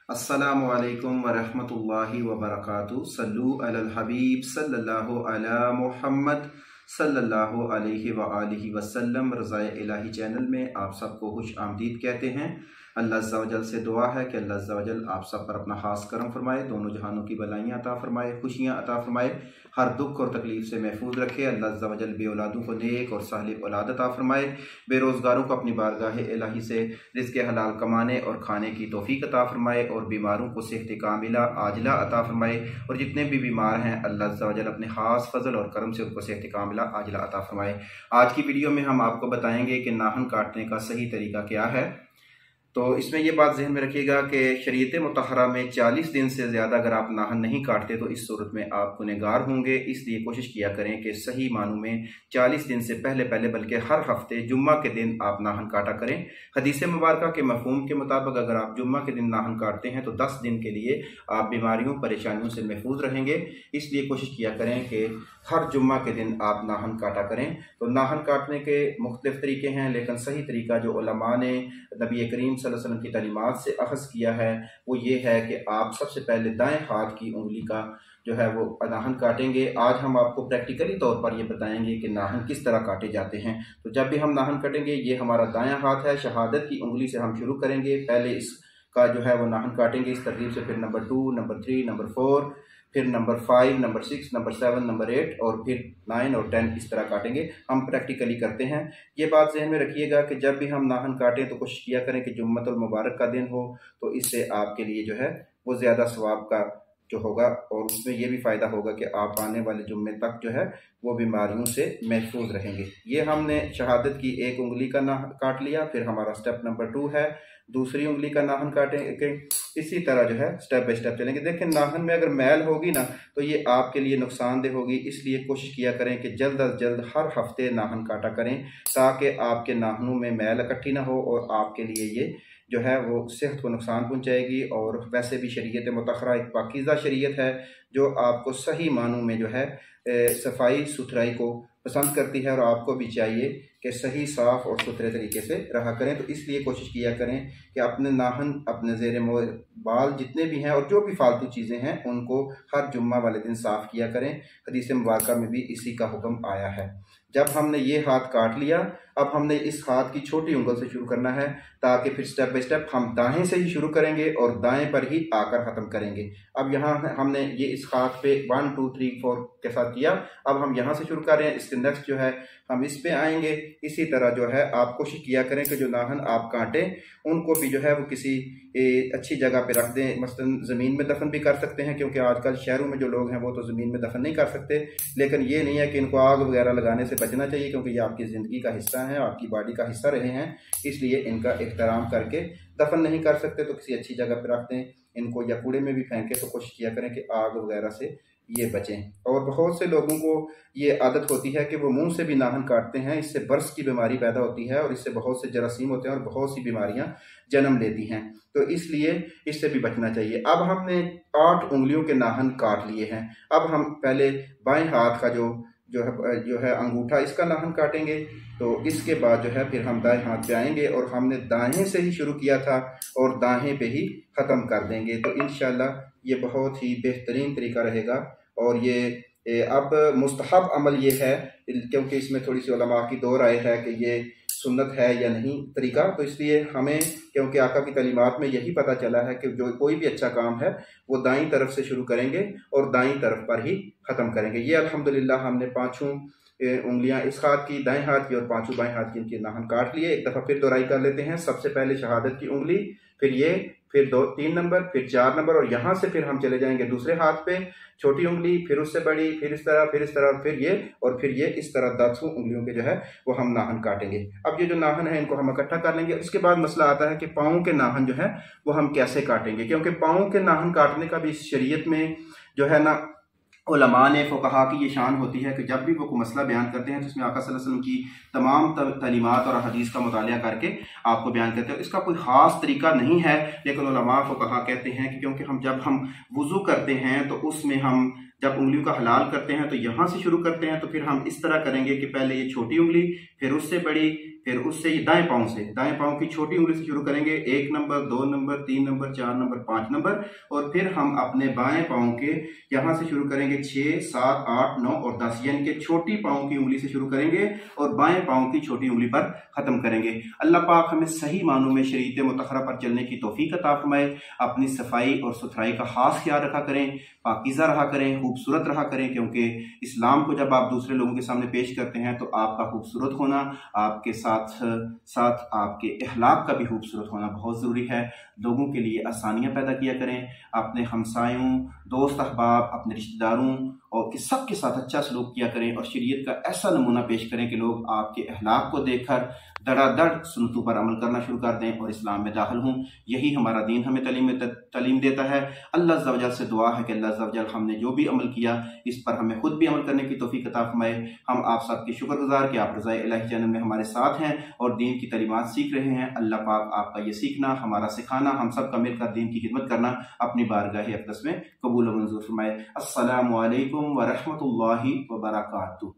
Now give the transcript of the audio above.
अस्सलामु अलैकुम वरहमतुल्लाहि वबरकातुहू। सल्लु अलल हबीब सल्लल्लाहु अला मुहम्मद सल्लल्लाहु अलैहि व आलिहि वसल्लम। रज़ाए इलाही चैनल में आप सबको खुश आमदीद कहते हैं। अल्लाह अज़्ज़ा वजल से दुआ है कि अल्लाह अज़्ज़ा वजल आप सब पर अपना खास करम फरमाए, दोनों जहानों की भलाइयाँ अता फरमाए, खुशियाँ अता फरमाए, हर दुख और तकलीफ से महफूज रखे। अल्लाह अज़्ज़ा वजल बे औलादों को नेक और सालिह औलाद अता फरमाए, बेरोज़गारों को अपनी बारगाह इलाही से रिज़्क़ हलाल कमाने और खाने की तौफीक अता फरमाए, और बीमारों को सेहत कामिला आजिला अता फरमाए, और जितने भी बीमार हैं अल्लाह अज़्ज़ा वजल अपने ख़ास फजल और करम से उनको सेहत कामिला आजिला अता फरमाए। आज की वीडियो में हम आपको बताएंगे कि नाखून काटने का सही तरीका क्या है। तो इसमें यह बात ज़हन में रखिएगा कि शरीयत मुतहरा में 40 दिन से ज़्यादा अगर आप नाखून नहीं काटते तो इस सूरत में आप गुनहगार होंगे। इसलिए कोशिश किया करें कि सही मानों में 40 दिन से पहले बल्कि हर हफ्ते जुम्मा के दिन आप नाखून काटा करें। हदीस मुबारक के मफहूम के मुताबिक अगर आप जुम्मा के दिन नाखून काटते हैं तो 10 दिन के लिए आप बीमारियों परेशानियों से महफूज रहेंगे। इसलिए कोशिश किया करें कि हर जुम्मा के दिन आप नाखून काटा करें। तो नाखून काटने के मुख्तलिफ तरीके हैं, लेकिन सही तरीका जो उलमा ने नबी करीम सल्लल्लाहु अलैहि वसल्लम की तालीमात से अख़ज़ किया है वो ये है कि आप सबसे पहले दाएं हाथ की उंगली का जो है वो नाखून काटेंगे। आज हम आपको प्रैक्टिकली तौर पर ये बताएंगे कि नाखून किस तरह काटे जाते हैं। तो जब भी हम नाखून काटेंगे, ये हमारा दायां हाथ है, शहादत की उंगली से हम शुरू करेंगे। पहले इसका जो है वो नाखून काटेंगे इस तरतीब से, फिर नंबर 2, नंबर 3, नंबर 4, फिर नंबर 5, नंबर 6, नंबर 7, नंबर 8 और फिर 9 और 10 इस तरह काटेंगे। हम प्रैक्टिकली करते हैं। ये बात ज़हन में रखिएगा कि जब भी हम नाखून काटें तो कोशिश किया करें कि जुम्मतुल मुबारक का दिन हो, तो इससे आपके लिए जो है वो ज़्यादा सवाब का जो होगा, और उसमें यह भी फ़ायदा होगा कि आप आने वाले जुम्मे तक जो है वो बीमारियों से महफूज रहेंगे। ये हमने शहादत की एक उंगली का काट लिया। फिर हमारा स्टेप नंबर 2 है दूसरी उंगली का नाखून काटेंगे। इसी तरह जो है स्टेप बाय स्टेप चलेंगे। देखें, नाखून में अगर मैल होगी ना तो ये आपके लिए नुकसानदेह होगी। इसलिए कोशिश किया करें कि जल्द अज जल्द हर हफ्ते नाखून काटा करें, ताकि आपके नाखूनों में मैल इकट्ठी ना हो और आपके लिए ये जो है वो सेहत को नुकसान पहुंचाएगी। और वैसे भी शरीयत मुतहरा एक पाकीज़ा शरीयत है जो आपको सही मानों में जो है सफाई सुथराई को पसंद करती है, और आपको भी चाहिए कि सही साफ़ और सुथरे तरीके से रहा करें। तो इसलिए कोशिश किया करें कि अपने नाखून, अपने ज़ेर बाल जितने भी हैं और जो भी फालतू चीज़ें हैं उनको हर जुम्मा वाले दिन साफ़ किया करें। हदीस मुबारक में भी इसी का हुक्म आया है। जब हमने ये हाथ काट लिया, अब हमने इस हाथ की छोटी उंगल से शुरू करना है, ताकि फिर स्टेप बाय स्टेप हम दाएं से ही शुरू करेंगे और दाएं पर ही आकर ख़त्म करेंगे। अब यहाँ हमने ये इस हाथ पे 1 2 3 4 के साथ किया। अब हम यहाँ से शुरू कर रहे हैं। इसके नेक्स्ट जो है हम इस पे आएंगे। इसी तरह जो है आप कोशिश किया करें कि जो नाखून आप काटें उनको भी जो है वो किसी अच्छी जगह पे रख दें। मसलन ज़मीन में दफन भी कर सकते हैं, क्योंकि आजकल शहरों में जो लोग हैं वो तो ज़मीन में दफन नहीं कर सकते। लेकिन ये नहीं है कि इनको आग वगैरह लगाने से बचना चाहिए, क्योंकि ये आपकी ज़िंदगी का हिस्सा है, आपकी बॉडी का हिस्सा रहे हैं। इसलिए इनका एहतराम करके दफन नहीं कर सकते तो किसी अच्छी जगह पर रख दें इनको, या कूड़े में भी फेंके। तो कोशिश किया करें कि आग वगैरह से ये बचें। और बहुत से लोगों को ये आदत होती है कि वो मुंह से भी नाखून काटते हैं। इससे बर्स की बीमारी पैदा होती है और इससे बहुत से जरासीम होते हैं और बहुत सी बीमारियां जन्म लेती हैं। तो इसलिए इससे भी बचना चाहिए। अब हमने 8 उंगलियों के नाखून काट लिए हैं। अब हम पहले बाएं हाथ का जो है अंगूठा, इसका नाखून काटेंगे। तो इसके बाद जो है फिर हम दाएं हाथ पे आएंगे और हमने दाएं से ही शुरू किया था और दाएं पे ही ख़त्म कर देंगे। तो इंशाल्लाह ये बहुत ही बेहतरीन तरीका रहेगा। और ये अब मुस्तहब अमल ये है, क्योंकि इसमें थोड़ी सी उलमा की दो राय है कि ये सुन्नत है या नहीं तरीका। तो इसलिए हमें, क्योंकि आका की तालीमात में यही पता चला है कि जो कोई भी अच्छा काम है वो दाईं तरफ से शुरू करेंगे और दाईं तरफ पर ही ख़त्म करेंगे। ये अल्हम्दुलिल्लाह हमने 5 उंगलियां इस हाथ की, दाएं हाथ की और 5 बाएं हाथ की, इनके नाखून काट लिए। एक दफ़ा फिर दोहराई कर लेते हैं। सबसे पहले शहादत की उंगली, फिर ये, फिर 2 3 नंबर, फिर 4 नंबर, और यहाँ से फिर हम चले जाएंगे दूसरे हाथ पे, छोटी उंगली, फिर उससे बड़ी, फिर इस तरह, फिर इस तरह, फिर ये, और फिर ये, इस तरह 10 उंगलियों के जो है वो हम नाखून काटेंगे। अब ये जो नाखून है इनको हम इकट्ठा कर लेंगे। उसके बाद मसला आता है कि पाँव के नाखून जो है वो हम कैसे काटेंगे, क्योंकि पाँव के नाखून काटने का भी शरीयत में जो है ना उलमा ने, फ़ुक़हा की ये शान होती है कि जब भी वो कोई मसला बयान करते हैं तो उसमें आका सल्लल्लाहु अलैहि वसल्लम की तमाम तालीमात और हदीस का मुतालिया करके आपको बयान करते हैं। इसका कोई ख़ास तरीका नहीं है, लेकिन उलमा फ़ुक़हा कहते हैं कि क्योंकि जब हम वुज़ू करते हैं तो उसमें हम जब उंगलियों का हलाल करते हैं तो यहाँ से शुरू करते हैं। तो फिर हम इस तरह करेंगे कि पहले ये छोटी उंगली, फिर उससे बड़ी, फिर उससे ये दाएं पाँव की छोटी उंगली से शुरू करेंगे, 1 number, 2 number, 3 number, 4 number, 5 number, और फिर हम अपने बाएं पाँव के यहाँ से शुरू करेंगे 6, 7, 8, 9 और 10, यानी कि छोटी पाँव की उंगली से शुरू करेंगे और बाएं पाँव की छोटी उंगली पर खत्म करेंगे। अल्लाह पाक हमें सही मानों में शरीयत मुतहरा पर चलने की तौफीक अता फरमाए। अपनी सफाई और सुथराई का खास ख्याल रखा करें, पाकीज़ा रहा करें, खूबसूरत रहा करें, क्योंकि इस्लाम को जब आप दूसरे लोगों के सामने पेश करते हैं तो आपका खूबसूरत होना, आपके साथ साथ आपके अखलाक का भी खूबसूरत होना बहुत ज़रूरी है। लोगों के लिए आसानियाँ पैदा किया करें, अपने हमसायों, दोस्त अहबाब, अपने रिश्तेदारों और कि सबके साथ अच्छा सलूक किया करें और शरीयत का ऐसा नमूना पेश करें कि लोग आपके अखलाक को देखकर धड़ाधड़ सुन्नतों पर अमल करना शुरू कर दें और इस्लाम में दाखिल हों। यही हमारा दीन हमें तालीम देता है। अल्लाह अज़्ज़ा वजल से दुआ है कि अल्लाह अज़्ज़ा वजल हमने जो भी अमल किया इस पर हमें खुद भी अमल करने की तौफीक अता फरमाए। हम आप सबके शुक्रगुजार कि आप रज़ाए इलाही चैनल में हमारे साथ हैं और दीन की तालीमात सीख रहे हैं। अल्लाह पाक आपका ये सीखना, हमारा सिखाना, हम सब का मिलकर दीन की खिदमत करना अपनी बारगाह अक़दस में कबूल व मंजूर फरमाए। अस्सलामु अलैकुम व रहमतुल्लाहि व बरकातुहू।